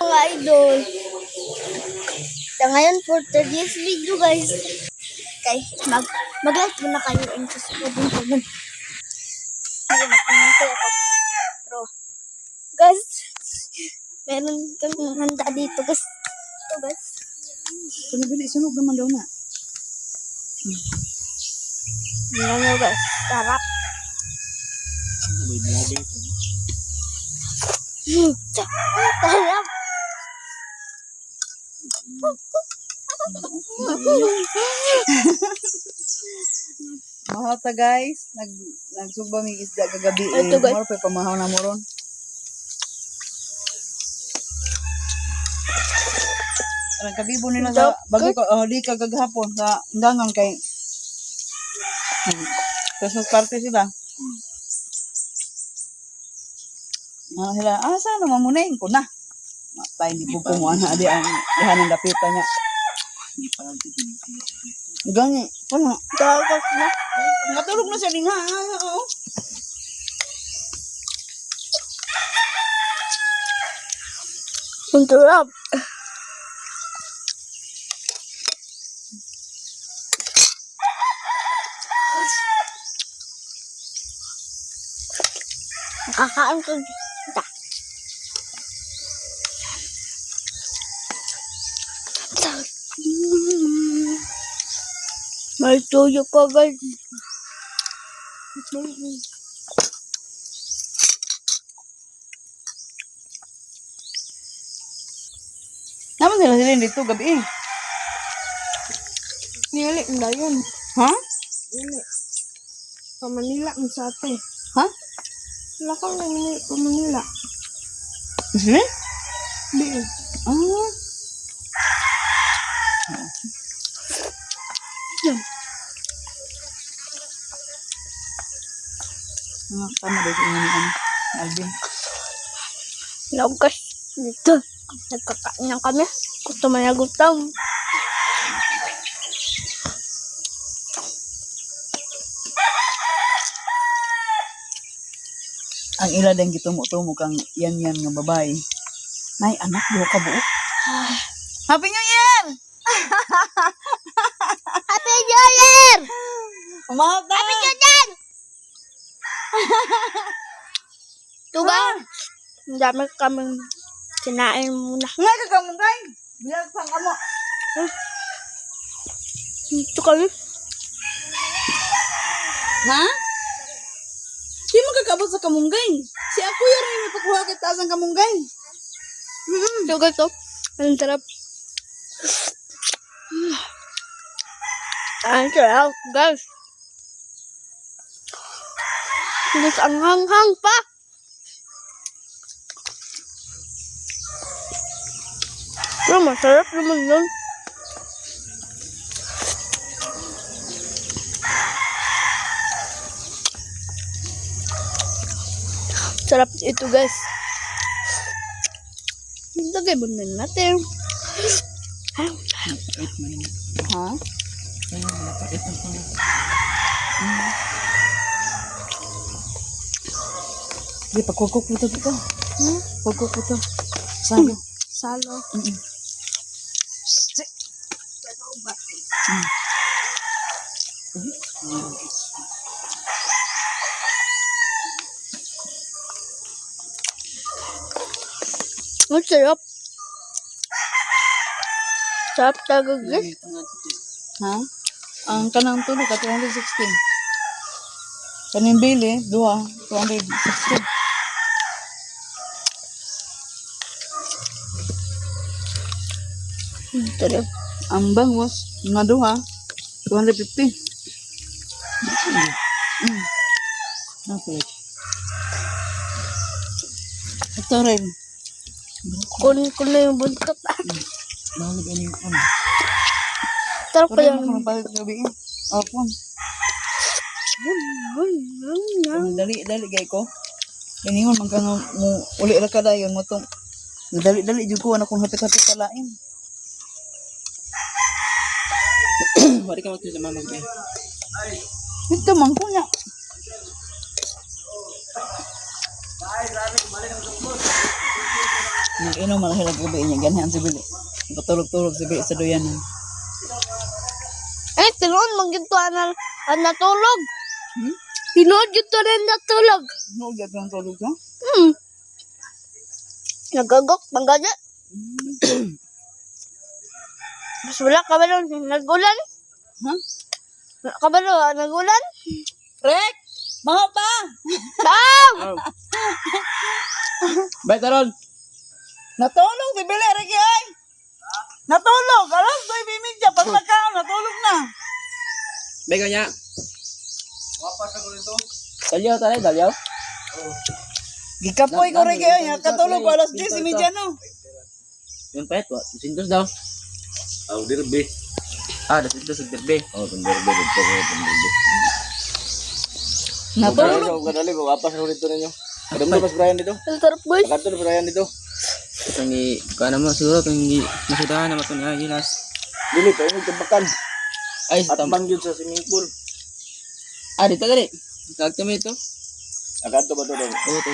mga idol. So, ngayon for today's video guys. Okay, mag-like muna kayo and subscribe din po nun. Hindi nagpinintay ako. Pero, guys, meron kang handa dito guys. Ito guys. Sunog naman daw na. Tingnan nyo guys, sarap. Sarap. Mahata guys, nagsugba may isda kagabi. Ito, guys. Moro pa pamahaw na mo ron. Ang kabibo nila sa bago ka di kagahapon sa undangan kay Christmas party sila. Sila, saan naman munayin ko na. Matay, hindi po kumuha na di ang ihan ng lapitan niya. Gani, ano? Dagat na. Natulog na siya din ha. Oo. Ang sarap. Nakakain ko dito. May tuyo pa guys. Naman sila dito gabi eh. Nili, hindi yun. Ha? Nili. Sa Manila, ang sate. Ha? Wala kang nili sa Manila. Sini? Di. Ah. Tama dito yung Alvin. Laugas dito. Nagkakain na kami. Gusto mo na gutom. Ang ila din gitumo-tumo kang yan nga babae. Nay, anak, buho ka buo. Happy New Year! Happy New Year! Umahot na! Happy New Year! Ito ba? Ang dami kaming kinain muna. Nga ka kamungay! Bilang pang amo. Ito kami. Ha? Di mo kakabot sa kamunggay. Si ako yun rin may pagkuha kay taas ng kamunggay. Ito guys, oh. Ang sarap. Ang sarap, guys. Guys, ang hanghang pa. Pero masarap naman yun. Sarap ito guys. Lagay mo na natin. Ha? Di, pagkukuk mo ito dito. Pagkukuk mo ito. Salo. Salo. Ang sarap. Sarap talaga guys. Ha? Ang kanang tulo ka 216. Kaning bili, 216. Ang sarap. Ang bangos, nga 250. Okay. Ito rin. Kunin ko na yung buntot. Balik ini ko. Sarap pa Pero yan. ano balik gabi? Opo. Dali gay ko. Iningon man kang mo uli ra kada yon mo tong. Dali jud ko ana kung hati-hati kalain. Wari ka magtuloy sa mamag eh. Ito man ko na. Nag-inom man sila gabi niya. Ganyan si Bili. Patulog-tulog si Bili sa doyanan. Eh, tinuod magginto ang natulog. Hmm? Tinuod yun to rin natulog. No, get lang tulog ka? Nagagok, manggada. Mas wala ka ba nun? Nagulan? Ha? Wala ka ba nun? Nagulan? Rek! Mga pa! Bang! Bay, taron. Natulog si Bili, Rek ay! Natulog! Alas, 2:30. Pag nagkaon, natulog na. Bay, kanya. Dalyaw, tayo, dalyaw. Gikapoy ko Rek ay. Katulog ko alas 10:30 no. Yung pet, wa. Sintos daw. Oh, dirbe. Sintos ang derbe. Oh, dirbe. Natulog. Kadali ko wapas ako dito ninyo. Kadam mas Brian dito. Ang sarap guys. Kadto na Brian dito. Kung kaya naman siguro, kung masudahan naman ito niya, gilas. Dili pa yung tabakan. Ay, At bang yun sa swimming pool. dito gali. Kagto mo ito. Nakadto ba to daw? Oo, ito.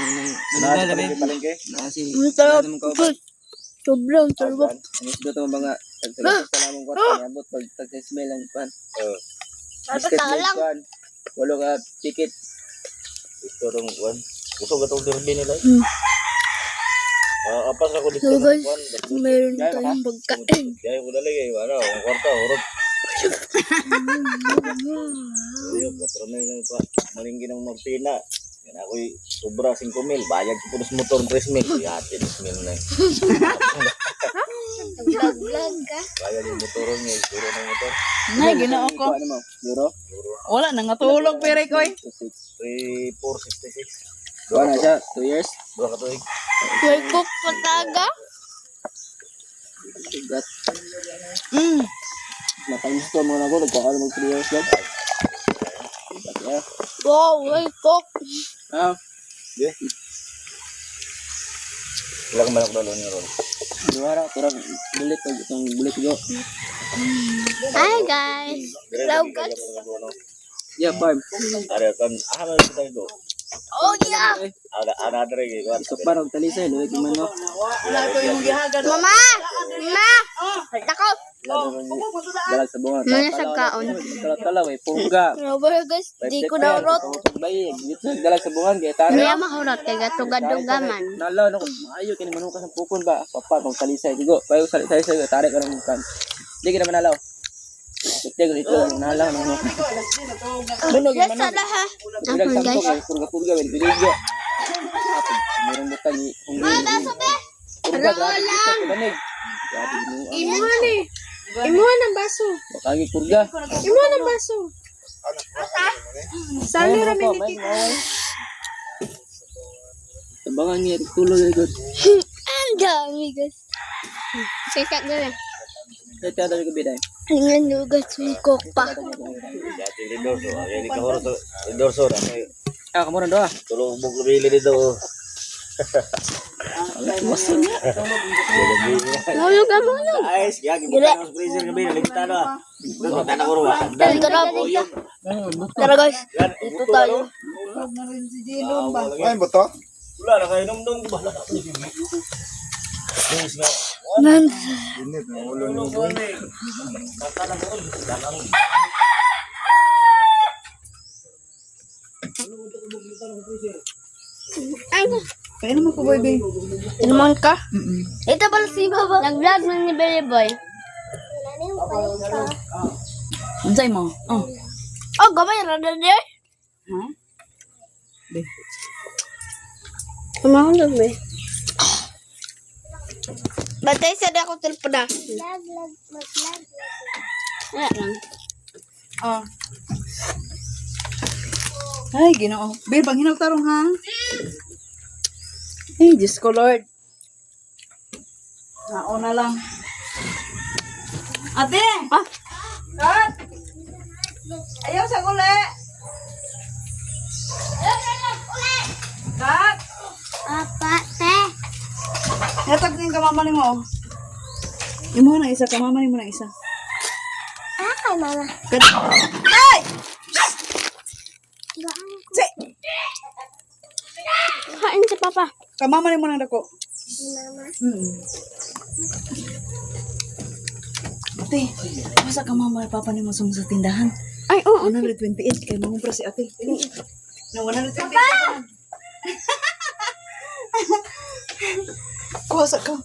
Nasa Nagdala, palengke. Nasi. Ang sarap naman ko. guys. Sobrang sarap. Mas dito mga tagtagas sa namang kwarto. Niabot pag tag-smell ang kwan. Oh, Dapat lang. Kwan. Walo ka ticket. ito rong one. Gusto ka tong dirbe nila. Hmm. Apas ako dito. So guys, Kwan, meron tayong pagkain. Kaya ko dali kay ano, ang kwarta hurot. Yo, patron na lang pa. Malinggi ng Martina. Yan ako'y sobra 5,000. Bayad ko punos motor 3,000. Yate 3,000 na. Vlog ka. Bayad yung motor niya, puro ng motor. Nay, ginoo ko. Ano mo? Euro? Wala nang natulog pero Rek ay. 3,466. Kuha na siya. 2 years. Dua ka tuig. May cook pataga. Sugat. Mm. Matangis ko muna ko. Nagkakala mag 3 years lang. Wow, may cook. Di? Ilang manok daw niyo ron? Duwara. Kurang bulit. Itong bulit ko. Hi guys. Vlog ka. Yeah, farm. Ada kan, man kita itu. Oh yeah. Ada lagi kan. Isok pa rin talisay. Luwag yung manok. Wala ko yung gihagan. Mama! Mama! Nako! Dalag sa bunga. Ano sa kaon? Talaw eh. Pungga. Robert guys, di ko na urot. Dalag sa bunga. Gaya tara. Niya mahurot kay gatugad-dugaman. Nalaw na ko. Ayaw kini manok sa pukon ba? Papa kung talisay. Digo. Payo sa talisay. Tarik ka ng bukan. Hindi ka naman nalaw. Tigil ito. Nalaw ng manok. Bunog yung Yes, manok. ala ha. Dalag Ako sa guys. pukon. Purga-purga. Biligyo. Meron butang. Purga. Grabe. Imuha ni. Imuha ng baso. Bakagi purga. Imuha ng baso. Sali rami ni Tabangan niya. Tulog na ito. Ang dami guys. Sikat na. Kaya tada yung gabi dahil. Tingnan nyo guys, may cook pa. Dati di dorso, ay di kahoro to. Di dorso na kay Kamu doa. tulong bug bili dito. Wasan niya. Mayo ka mo yun. Guys, ya gibuka ng freezer gabi ligtan na. Dito tana ko ruwa. Tara guys, dito tayo. Ay boto. Wala na kay nung bahala na. Please nga. Man, Init na ulo ni boy. Kaya naman ko boy bay. inuman ka? Ito pala si Baba. Nag-vlog na ni Billy Boy. Unsay mo? Oh. Oh, gamay rada niya. Ha? Be. Kumahon lang ba? Batay sa ako telepon na. Wala lang. Oh. Ay, ginoo. Bir, bang hinagtarong ha? Ay, Diyos ko, Lord. Nauna lang. Ate! Ah! Kat! Ayaw sa kuli! Kat! Apa, te? Natag din kamamali mo. Imo na isa, kamamali mo na isa. Ah, kay mama. Kat! Ay! Si! Kain si Papa. Kamamali mo na dako. Ate, masa ka mama papa ni mo sa tindahan? Ay, oo. 128 kay mangumpra si ate. Na 128. Kuha sa ka.